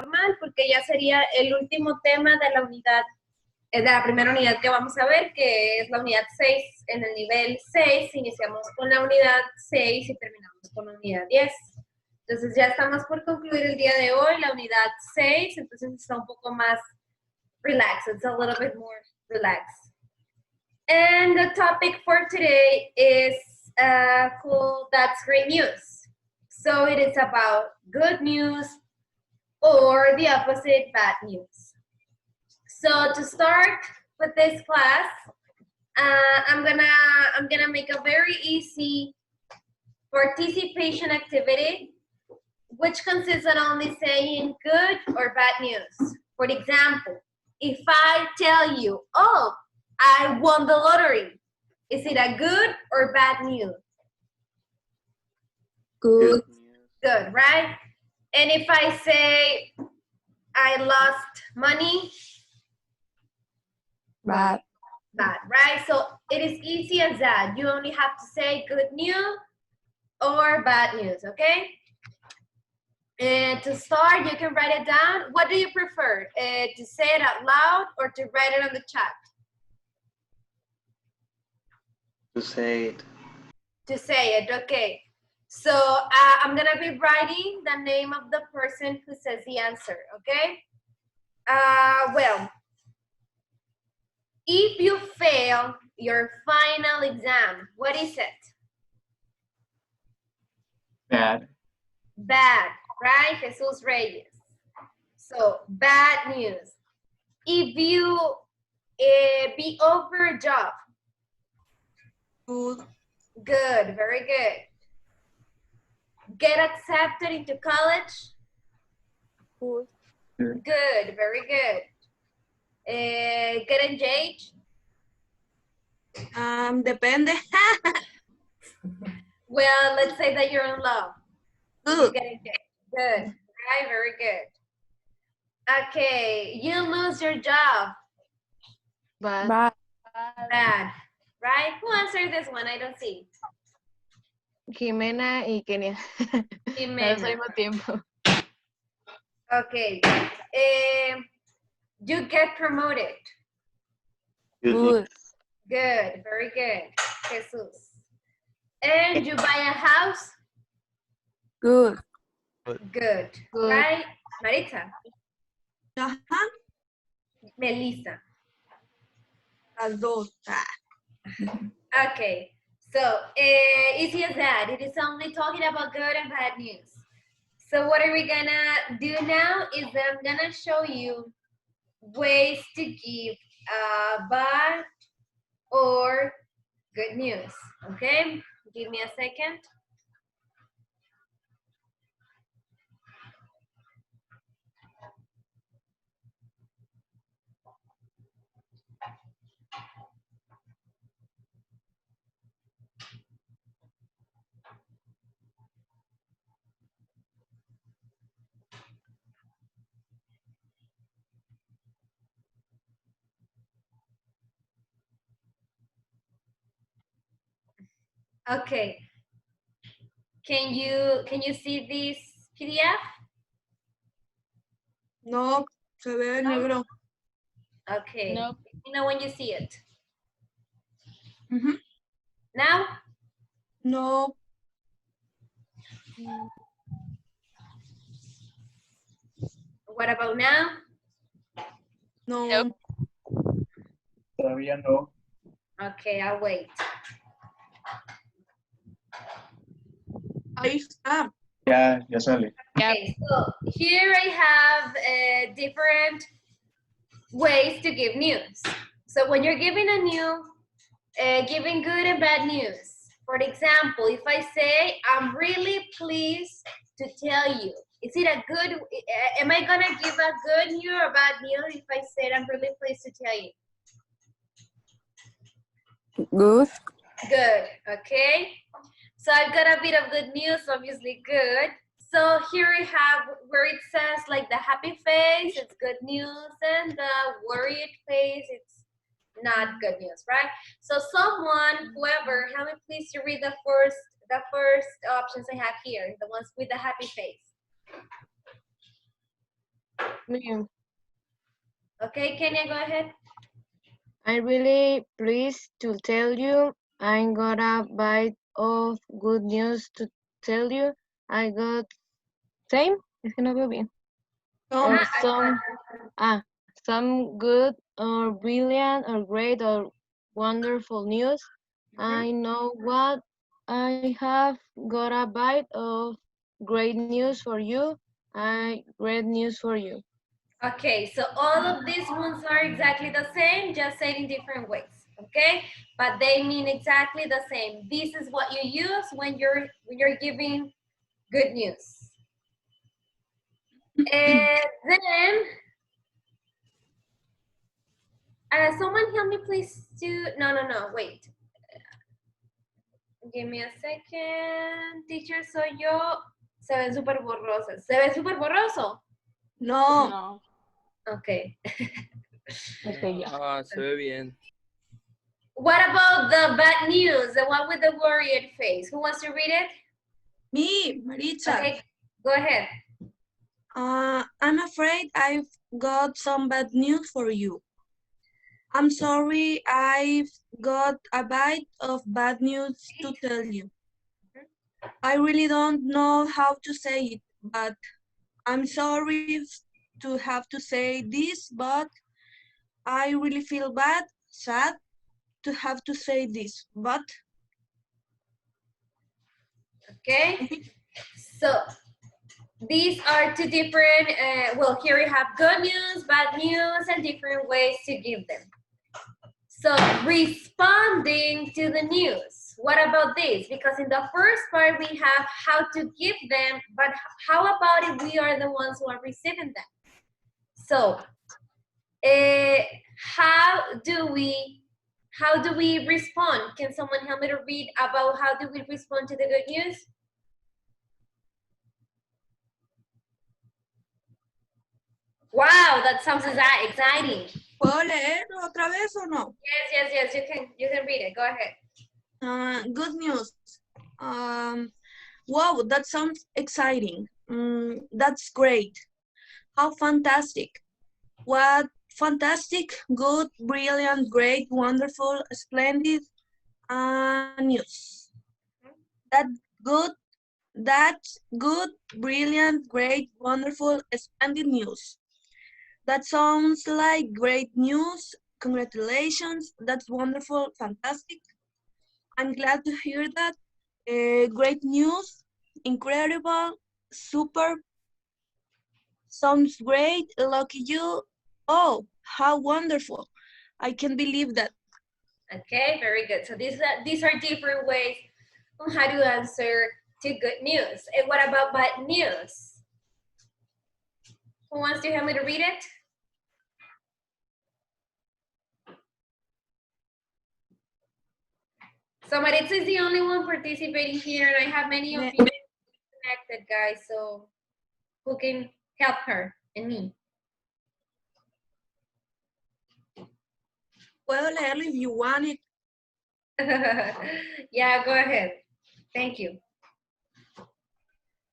formal porque ya sería el último tema de la unidad, de la primera unidad que vamos a ver, que es la unidad 6. En el nivel 6 iniciamos con la unidad 6 y terminamos con la unidad 10. Entonces ya estamos por concluir el día de hoy la unidad 6, entonces está un poco más relaxed, it's a little bit more relaxed. And the topic for today is called That's Great News. So it is about good news or the opposite, bad news. So to start with this class, I'm gonna make a very easy participation activity, which consists of only saying good or bad news. For example, if I tell you, oh, I won the lottery, is it a good or bad news? Good. Good, right? And if I say I lost money, Bad. bad, right? So it is easy as that. You only have to say good news or bad news, okay? And to start, you can write it down. What do you prefer? To say it out loud or to write it on the chat? To say it. To say it, okay. So I'm gonna be writing the name of the person who says the answer, okay? Well, if you fail your final exam, what is it? Bad. Bad, right? Jesus Reyes. So bad news. If you be over a job. Good. Good, very good. Get accepted into college. Good. Good, very good. Get engaged. Depende. Well, let's say that you're in love. You Good. get engaged. Good, right? Very good. Okay, you lose your job. Bad. Bad, right? Who answered this one? I don't see. Jimena y Kenia. Jimena. Al mismo tiempo. Okay. You get promoted. Good. Good, very good. Jesus. And you buy a house. Good. Good. Right? Maritza. Ajá. Melissa. Las dos. Okay. So, easy as that. It is only talking about good and bad news. So what are we gonna do now is that I'm gonna show you ways to give bad or good news, okay? Give me a second. Okay. Can you see this PDF? No, se ve negro. Okay. No. Let me know when you see it. Mhm. Now? No. What about now? No. Nope. Todavía no. Okay, I'll wait. Ahí está. Ya sale. Okay, so here I have different ways to give news. So when you're giving a new, giving good and bad news. For example, if I say, I'm really pleased to tell you, is it a good, am I gonna give a good news or bad news if I said I'm really pleased to tell you? Good. Good, okay. So I've got a bit of good news, obviously good. So here we have where it says like the happy face, it's good news, and the worried face, it's not good news, right? So someone, whoever, help me please to read the first options I have here, the ones with the happy face. Me. Okay, Kenya, go ahead. I'm really pleased to tell you I got a bite of good news to tell you. I got same. Es que no veo bien. No. Some good or brilliant or great or wonderful news. I know what I have got a bite of great news for you. Great news for you. Okay, so all of these ones are exactly the same, just said in different ways, okay? But they mean exactly the same. This is what you use when you're giving good news. And then, someone help me please do, no, wait. Give me a second. Teacher, soy yo. Se ven súper borrosas. ¿Se ve súper borroso? No. No. Okay. Okay, ya. Ah, se ve bien. What about the bad news? The one with the worried face. Who wants to read it? Me, Maritza. Okay, go ahead. I'm afraid I've got some bad news for you. I'm sorry, I've got a bite of bad news to tell you. I really don't know how to say it, but I'm sorry to have to say this, but I really feel sad to have to say this, but Okay. So these are two different, well, here we have good news, bad news, and different ways to give them. So responding to the news. What about this? Because in the first part, we have how to give them, but how about if we are the ones who are receiving them? So how do we respond? Can someone help me to read about how do we respond to the good news? Wow, that sounds exciting. ¿puedo leer otra vez o no? Yes, you can read it. Go ahead. Good news. Wow, that sounds exciting. That's great. How fantastic. What fantastic, good, brilliant, great, wonderful, splendid news. That's good, brilliant, great, wonderful, splendid news. That sounds like great news. Congratulations. That's wonderful, fantastic. I'm glad to hear that. Great news, incredible, super, sounds great, lucky you. Oh, how wonderful. I can't believe that. Okay, very good. So these are different ways on how to answer to good news. And what about bad news? Who wants to help me to read it? So Maritza is the only one participating here, and I have many of you connected, guys. So who can help her and me? Puedo leerlo if you want it. Yeah, go ahead. Thank you.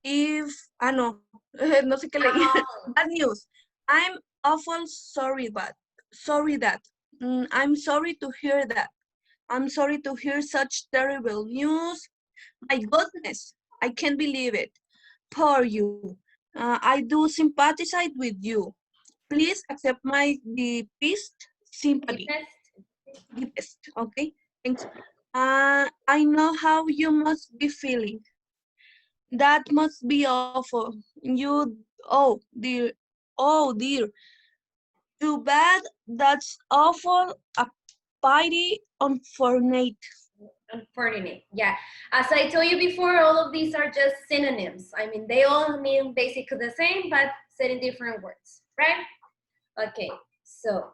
No, no sé qué leí. Bad news. I'm awful sorry that. I'm sorry to hear that. I'm sorry to hear such terrible news. My goodness, I can't believe it. Poor you. I do sympathize with you. Please accept my deepest sympathy. Deepest, okay? Thanks. I know how you must be feeling. That must be awful. Oh dear. Too bad. That's awful. A pity, unfortunate. Unfortunate, yeah. As I told you before, all of these are just synonyms. I mean, they all mean basically the same, but said in different words, right? Okay, so.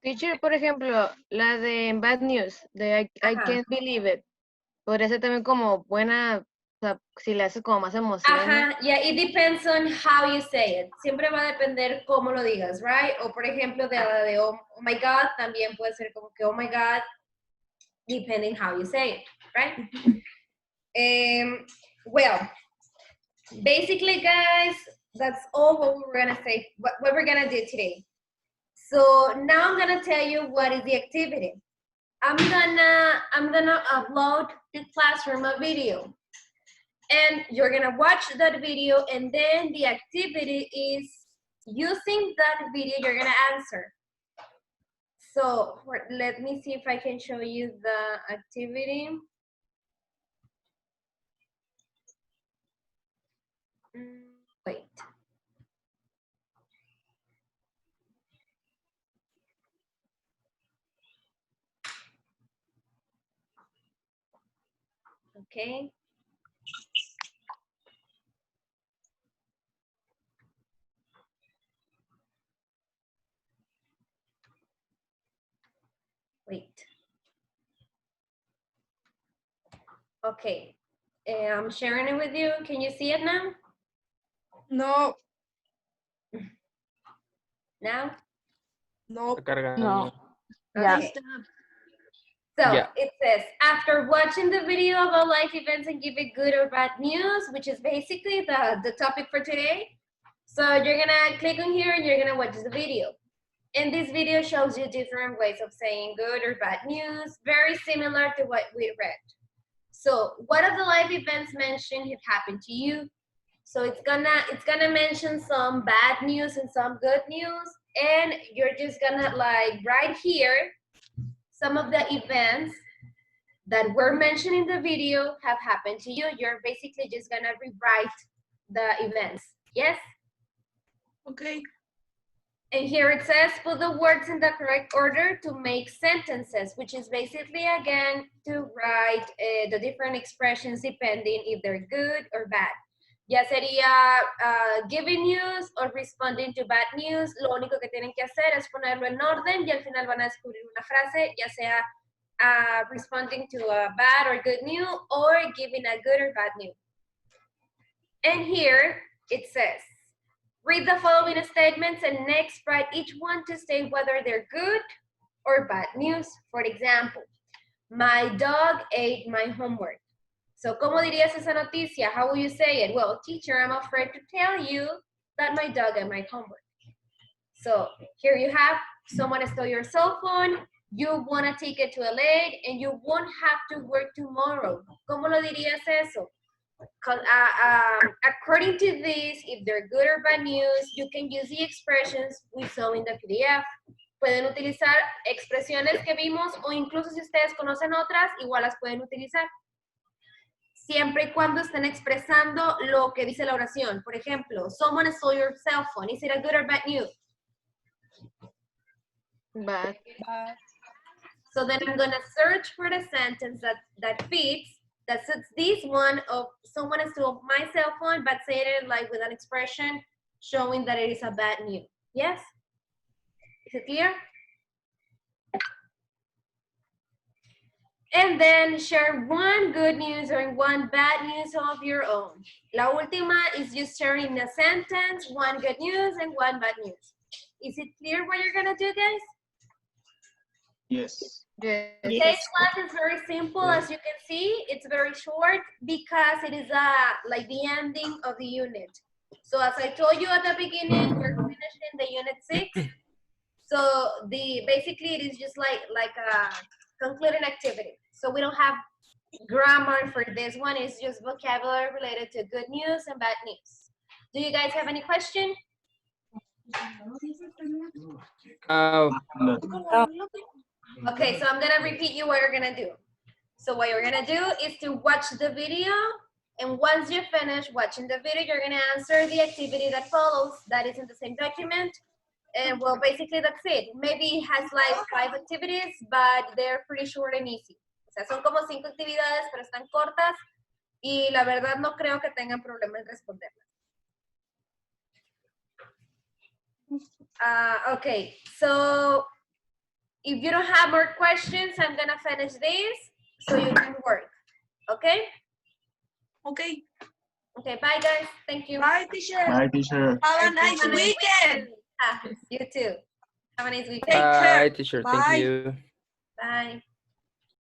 Teacher, por ejemplo, la de bad news, de I can't believe it. Podría ser también como buena, o sea, si le haces como más emoción. Ajá, yeah, it depends on how you say it. Siempre va a depender cómo lo digas, right? O por ejemplo, de la de oh my God, también puede ser como que oh my God, depending how you say it, right? Well, basically, guys, That's all what we're gonna say, what we're gonna do today. So now I'm gonna tell you what is the activity. I'm gonna upload to Classroom a video, and you're gonna watch that video, and then the activity is using that video, you're gonna answer. So let me see if I can show you the activity. Wait. Okay. Wait. Okay. I'm sharing it with you. Can you see it now? No, Now? no. No. Okay. So it says, after watching the video about life events and giving good or bad news, which is basically the topic for today. So you're gonna click on here and you're gonna watch the video. And this video shows you different ways of saying good or bad news, very similar to what we read. So what of the life events mentioned have happened to you? So it's gonna mention some bad news and some good news, and you're just gonna like right here some of the events that were mentioned in the video have happened to you. You're basically just gonna rewrite the events. Yes? Okay. And here it says, put the words in the correct order to make sentences, which is basically, again, to write the different expressions depending if they're good or bad. Ya sería giving news o responding to bad news. Lo único que tienen que hacer es ponerlo en orden y al final van a descubrir una frase, ya sea responding to a bad or good news or giving a good or bad news. And here it says, read the following statements and next write each one to state whether they're good or bad news. For example, my dog ate my homework. So, ¿cómo dirías esa noticia? How will you say it? Well, teacher, I'm afraid to tell you that my dog ate my homework. So, here you have, someone stole your cell phone, you want to take it to a lake, and you won't have to work tomorrow. ¿Cómo lo dirías eso? According to this, if they're good or bad news, you can use the expressions we saw in the PDF. Pueden utilizar expresiones que vimos o incluso si ustedes conocen otras, igual las pueden utilizar. Siempre y cuando estén expresando lo que dice la oración. Por ejemplo, someone stole your cell phone. Is it a good or bad news? Bad. So then I'm going to search for the sentence that fits, that suits this one of someone stole my cell phone, but say it like with an expression showing that it is a bad news. Yes? Is it clear? And then share one good news or one bad news of your own. La última is just sharing a sentence, one good news and one bad news. Is it clear what you're gonna do, guys? Yes. Yes. Today's class is very simple, as you can see. It's very short because it is like the ending of the unit. So as I told you at the beginning, we're finishing the unit 6. So basically it is just like a concluding activity. So we don't have grammar for this one. It's just vocabulary related to good news and bad news. Do you guys have any question? Okay, so I'm gonna repeat you what you're gonna do. So what you're gonna do is to watch the video, and once you finish watching the video, you're gonna answer the activity that follows, that is in the same document. And well, basically that's it. Maybe it has like 5 activities, but they're pretty short and easy. O sea, son como 5 actividades, pero están cortas, y la verdad no creo que tengan problema en responderlas. Okay, so if you don't have more questions, I'm gonna finish this so you can work. Okay? Okay. Okay, bye guys. Thank you. Bye, teacher. Bye, teacher. Have a nice weekend. You too. Have a nice weekend. Take care. Bye, teacher. Bye. Thank you. Bye.